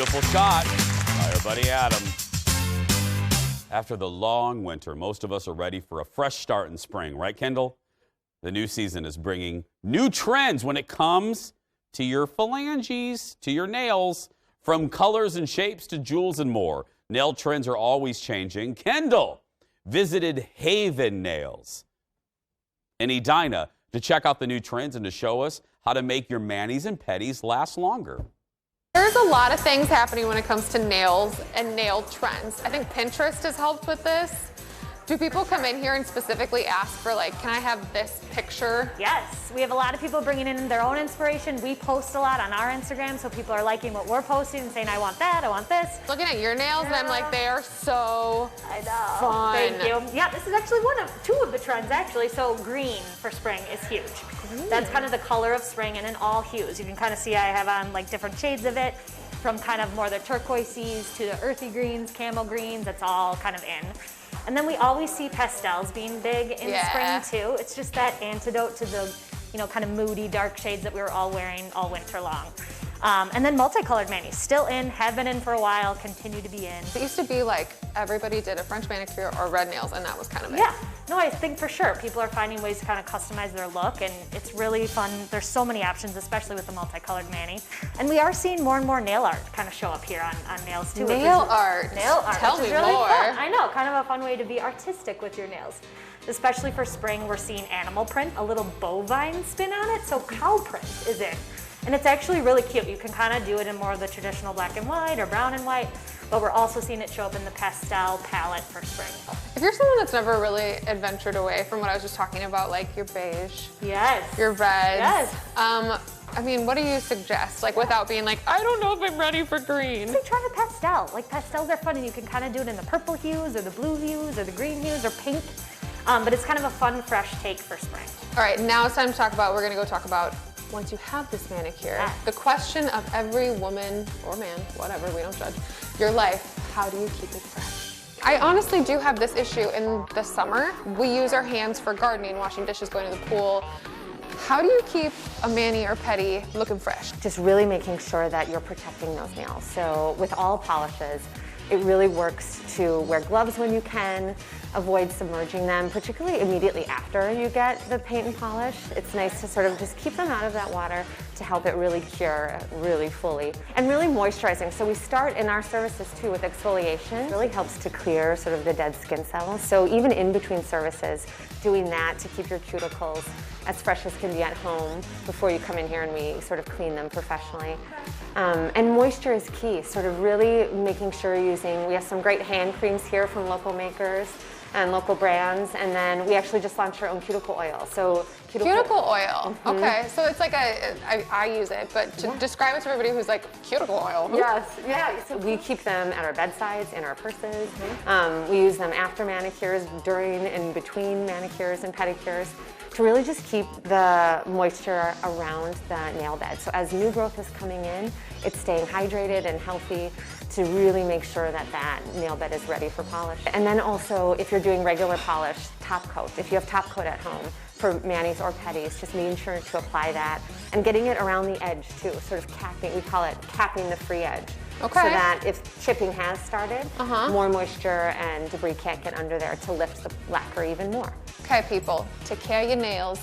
beautiful shot by our buddy Adam. After the long winter, most of us are ready for a fresh start in spring, right, Kendall? The new season is bringing new trends when it comes to your phalanges, to your nails, from colors and shapes to jewels and more. Nail trends are always changing. Kendall visited Haven Nails in Edina to check out the new trends and to show us how to make your manis and petties last longer. There's a lot of things happening when it comes to nails and nail trends. I think Pinterest has helped with this. Do people come in here and specifically ask for, like, can I have this picture? Yes, we have a lot of people bringing in their own inspiration. We post a lot on our Instagram, so people are liking what we're posting and saying, I want that, I want this. Looking at your nails, and I'm like, they are so fun. Thank you. Yeah, this is actually two of the trends, actually. So green for spring is huge. That's kind of the color of spring, and in all hues. You can kind of see I have on like different shades of it, from kind of more the turquoises to the earthy greens, camel greens. That's all kind of in. And then we always see pastels being big in spring too. It's just that antidote to the, kind of moody dark shades that we were all wearing all winter long. And then multicolored manis, still in, have been in for a while, continue to be in. It used to be like everybody did a French manicure or red nails, and that was kind of it. Yeah, no, I think for sure people are finding ways to kind of customize their look, and it's really fun. There's so many options, especially with the multicolored mani. And we are seeing more and more nail art kind of show up here on nails too. Nail art. Tell me really more. Fun. I know, kind of a fun way to be artistic with your nails. Especially for spring, we're seeing animal print, a little bovine spin on it, so cow print is in. And it's actually really cute. You can kind of do it in more of the traditional black and white or brown and white, but we're also seeing it show up in the pastel palette for spring. If you're someone that's never really adventured away from what I was just talking about, like your beige, your reds, I mean, what do you suggest? Like without being like, I don't know if I'm ready for green. So try the pastel. Like pastels are fun, and you can kind of do it in the purple hues or the blue hues or the green hues or pink. But it's kind of a fun, fresh take for spring. All right, now it's time to talk about, we're gonna go talk about once you have this manicure, the question of every woman or man, whatever, we don't judge, your life, how do you keep it fresh? I honestly do have this issue in the summer. We use our hands for gardening, washing dishes, going to the pool. How do you keep a mani or pedi looking fresh? Just really making sure that you're protecting those nails. So with all polishes, it really works to wear gloves when you can, avoid submerging them, particularly immediately after you get the paint and polish. It's nice to sort of just keep them out of that water to help it really cure really fully. And really moisturizing. So we start in our services too with exfoliation. It really helps to clear sort of the dead skin cells. So even in between services, doing that to keep your cuticles as fresh as can be at home before you come in here and we sort of clean them professionally. And moisture is key, sort of really making sure you're using, we have some great hand creams here from local makers and local brands, and then we actually just launched our own cuticle oil. So cuticle oil, okay. So it's like I use it, but to describe it to everybody who's like, cuticle oil. Yes, yeah. So we keep them at our bedsides, in our purses. We use them after manicures, during and between manicures and pedicures, to really just keep the moisture around the nail bed. So as new growth is coming in, it's staying hydrated and healthy to really make sure that that nail bed is ready for polish. And then also, if you're doing regular polish, top coat. If you have top coat at home for manis or pedis, just making sure to apply that and getting it around the edge too, sort of capping, we call it capping the free edge. Okay. So that if chipping has started, more moisture and debris can't get under there to lift the lacquer even more. Okay, people, take care of your nails,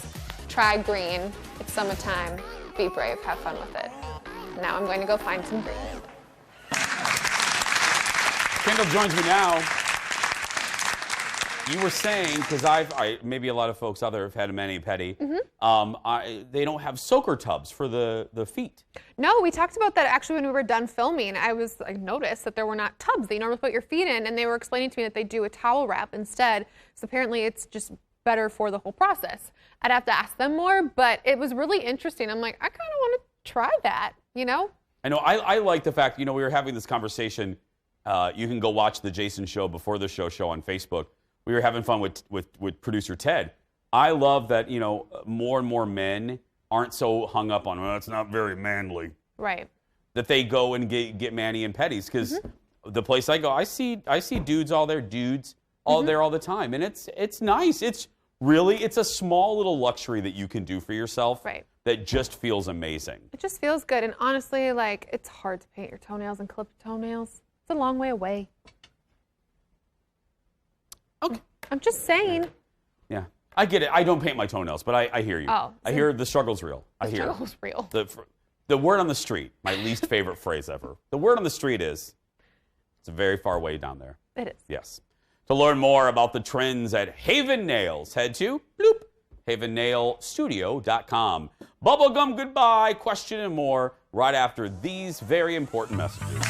try green. It's summertime, be brave, have fun with it. Now I'm going to go find some green. Kendall joins me now. You were saying, because maybe a lot of folks out there have had a mani-pedi, they don't have soaker tubs for the feet. No, we talked about that actually when we were done filming. I noticed that there were not tubs that you normally put your feet in, and they were explaining to me that they do a towel wrap instead. So apparently it's just better for the whole process. I'd have to ask them more, but it was really interesting. I'm like, I kind of want to try that, I know, I like the fact, we were having this conversation. You can go watch the Jason Show before the show on Facebook. We were having fun with producer Ted. I love that, more and more men aren't so hung up on, well, it's not very manly. Right. That they go and get mani and pedis, because the place I go, I see dudes all there, all there all the time. And it's nice. It's really, it's a small little luxury that you can do for yourself Right. that just feels amazing. It just feels good. And honestly, like, it's hard to paint your toenails and clip your toenails. It's a long way away. Okay. I'm just saying. Yeah. I get it. I don't paint my toenails, but I hear you. Oh, I hear the struggle's real. I hear it. Struggle's real. The word on the street, my least favorite phrase ever. The word on the street is, it's a very far way down there. It is. Yes. To learn more about the trends at Haven Nails, head to havennailstudio.com. Bubblegum goodbye, question and more right after these very important messages.